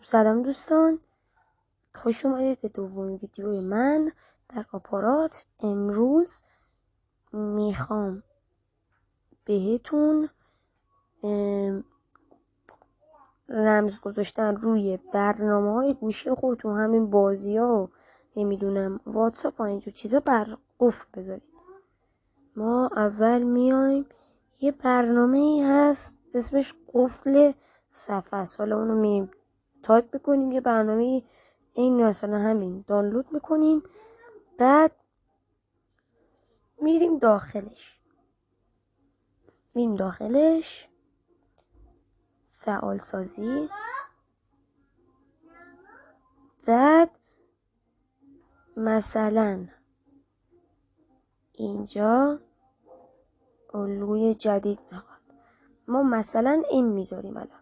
سلام دوستان، خوش اومدید به دومین ویدیوی من در آپارات. امروز میخوام بهتون رمز گذاشتن روی برنامه های گوشی خودتون، همین بازی ها و نمیدونم واتساپ و اینجور چیزا بر قفل بذارید. ما اول میایم یه برنامه هست اسمش قفل صفحه است. حالا اونو میایم تایپ میکنیم، یه برنامه این مثلا همین دانلود میکنیم، بعد میریم داخلش فعال سازی، بعد مثلا اینجا الگوی جدید میخواد، ما مثلا این میذاریم. الان